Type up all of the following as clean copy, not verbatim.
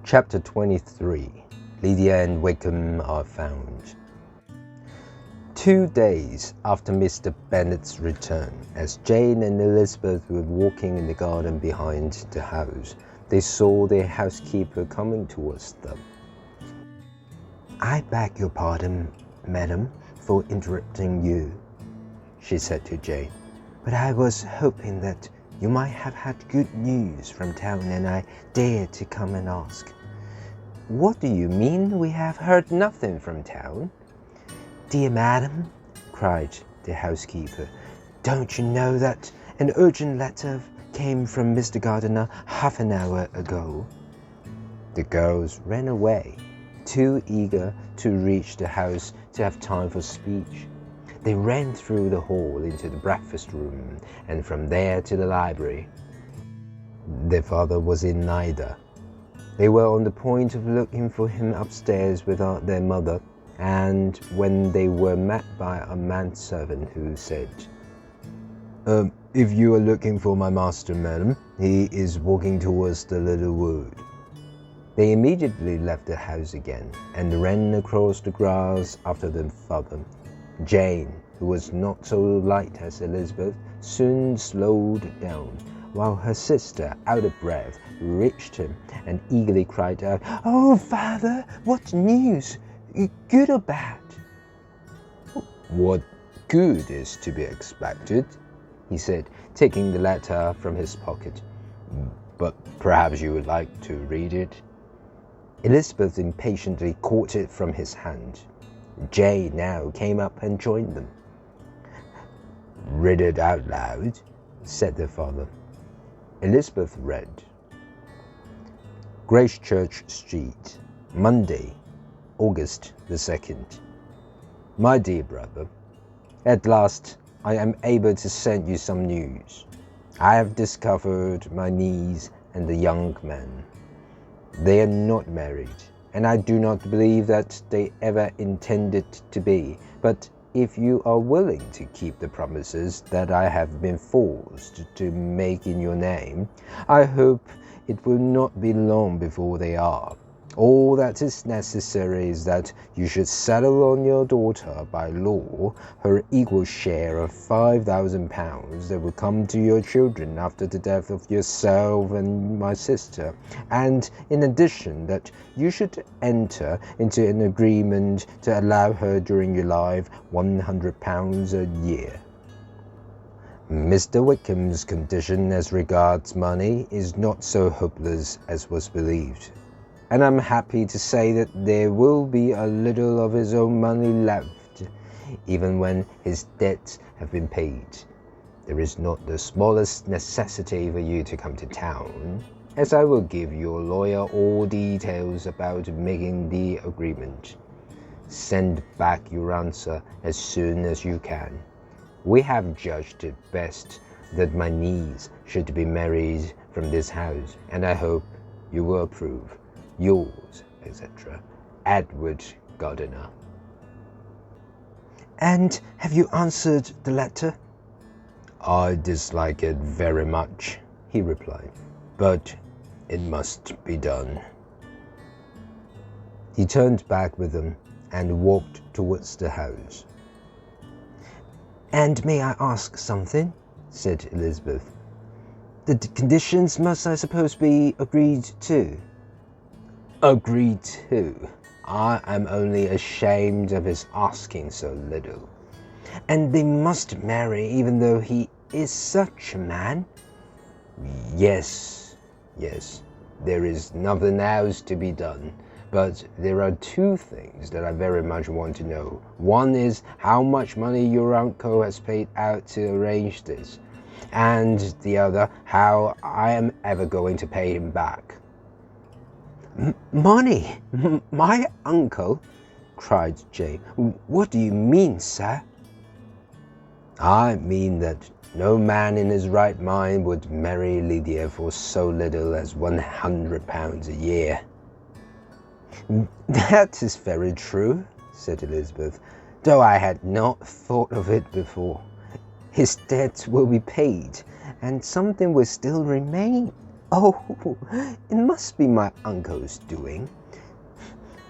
Chapter 23. Lydia and Wickham are found. 2 days after Mr. Bennet's return, as Jane and Elizabeth were walking in the garden behind the house, they saw their housekeeper coming towards them. "I beg your pardon, madam, for interrupting you," she said to Jane, "but I was hoping that you might have had good news from town, and I dared to come and ask." "What do you mean we have heard nothing from town?" "Dear madam," cried the housekeeper, "don't you know that an urgent letter came from Mr. Gardiner half an hour ago?" The girls ran away, too eager to reach the house to have time for speech. They ran through the hall into the breakfast room, and from there to the library. Their father was in neither. They were on the point of looking for him upstairs without their mother, and when they were met by a manservant who said, "If you are looking for my master, madam, he is walking towards the little wood." They immediately left the house again, and ran across the grass after their father. Jane, who was not so light as Elizabeth, soon slowed down, while her sister, out of breath, reached him and eagerly cried out, "Oh, father, what news? Good or bad?" "What good is to be expected?" he said, taking the letter from his pocket. "But perhaps you would like to read it?" Elizabeth impatiently caught it from his hand. Jane now came up and joined them. "Read it out loud," said their father. Elizabeth read. Gracechurch Street, Monday, August the 2nd. My dear brother, at last I am able to send you some news. I have discovered my niece and the young man. They are not married, and I do not believe that they ever intended to be, but if you are willing to keep the promises that I have been forced to make in your name, I hope it will not be long before they are. All that is necessary is that you should settle on your daughter by law her equal share of £5,000 that will come to your children after the death of yourself and my sister, and in addition that you should enter into an agreement to allow her during your life £100 a year. Mr. Wickham's condition as regards money is not so hopeless as was believed, and I'm happy to say that there will be a little of his own money left, even when his debts have been paid. There is not the smallest necessity for you to come to town, as I will give your lawyer all details about making the agreement. Send back your answer as soon as you can. We have judged it best that my niece should be married from this house, and I hope you will approve. Yours, etc., Edward Gardiner. And have you answered the letter? I dislike it very much, he replied, but it must be done. He turned back with them and walked towards the house. And may I ask something? Said Elizabeth. The conditions must, I suppose, be agreed to. Agreed to? I am only ashamed of his asking so little. And they must marry even though he is such a man? Yes, there is nothing else to be done. But there are 2 things that I very much want to know. One is how much money your uncle has paid out to arrange this, and the other, how I am ever going to pay him back. Money? My uncle? Cried Jane. What do you mean, sir? I mean that no man in his right mind would marry Lydia for so little as £100 a year. That is very true, said Elizabeth, though I had not thought of it before. His debts will be paid, and something will still remain. Oh, it must be my uncle's doing.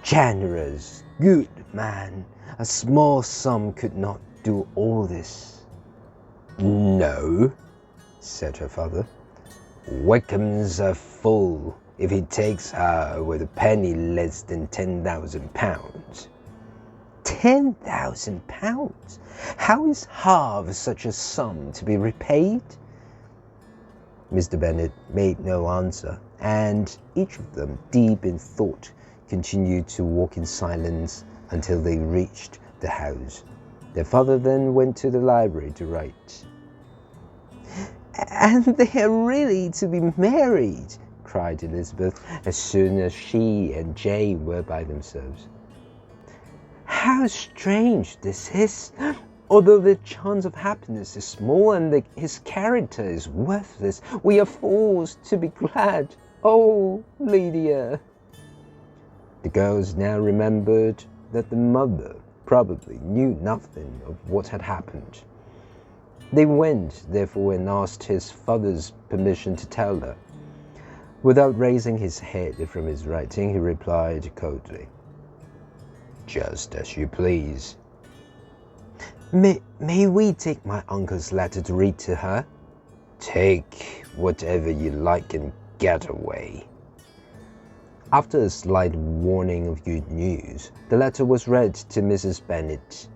Generous, good man. A small sum could not do all this. No, said her father. Wickham's a fool if he takes her with a penny less than £10,000. £10,000? How is half such a sum to be repaid? Mr. Bennet made no answer, and each of them, deep in thought, continued to walk in silence until they reached the house. Their father then went to the library to write. And they are really to be married, cried Elizabeth, as soon as she and Jane were by themselves. How strange this is! Although the chance of happiness is small and his character is worthless, we are forced to be glad. Oh, Lydia! The girls now remembered that the mother probably knew nothing of what had happened. They went, therefore, and asked his father's permission to tell her. Without raising his head from his writing, he replied coldly, "Just as you please." May we take my uncle's letter to read to her? Take whatever you like and get away. After a slight warning of good news, the letter was read to Mrs. Bennet.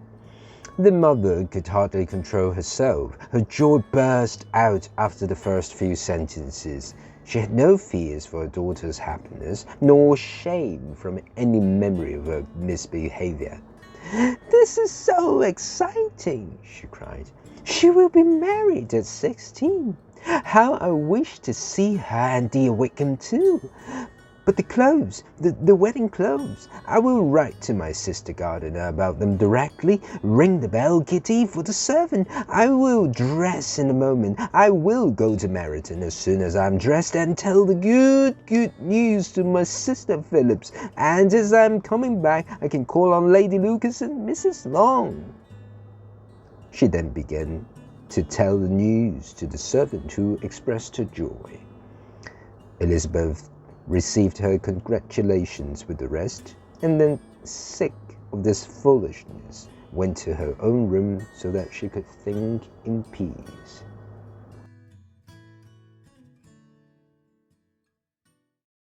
The mother could hardly control herself. Her joy burst out after the first few sentences. She had no fears for her daughter's happiness, nor shame from any memory of her misbehavior. "This is so exciting," she cried. "She will be married at 16. How I wish to see her and dear Wickham too. But the clothes, the wedding clothes, I will write to my sister Gardiner about them directly. Ring the bell, Kitty, for the servant. I will dress in a moment. I will go to Meryton as soon as I am dressed and tell the good news to my sister Phillips. And as I am coming back, I can call on Lady Lucas and Mrs. Long." She then began to tell the news to the servant, who expressed her joy. Elizabeth received her congratulations with the rest, and then, sick of this foolishness, went to her own room so that she could think in peace.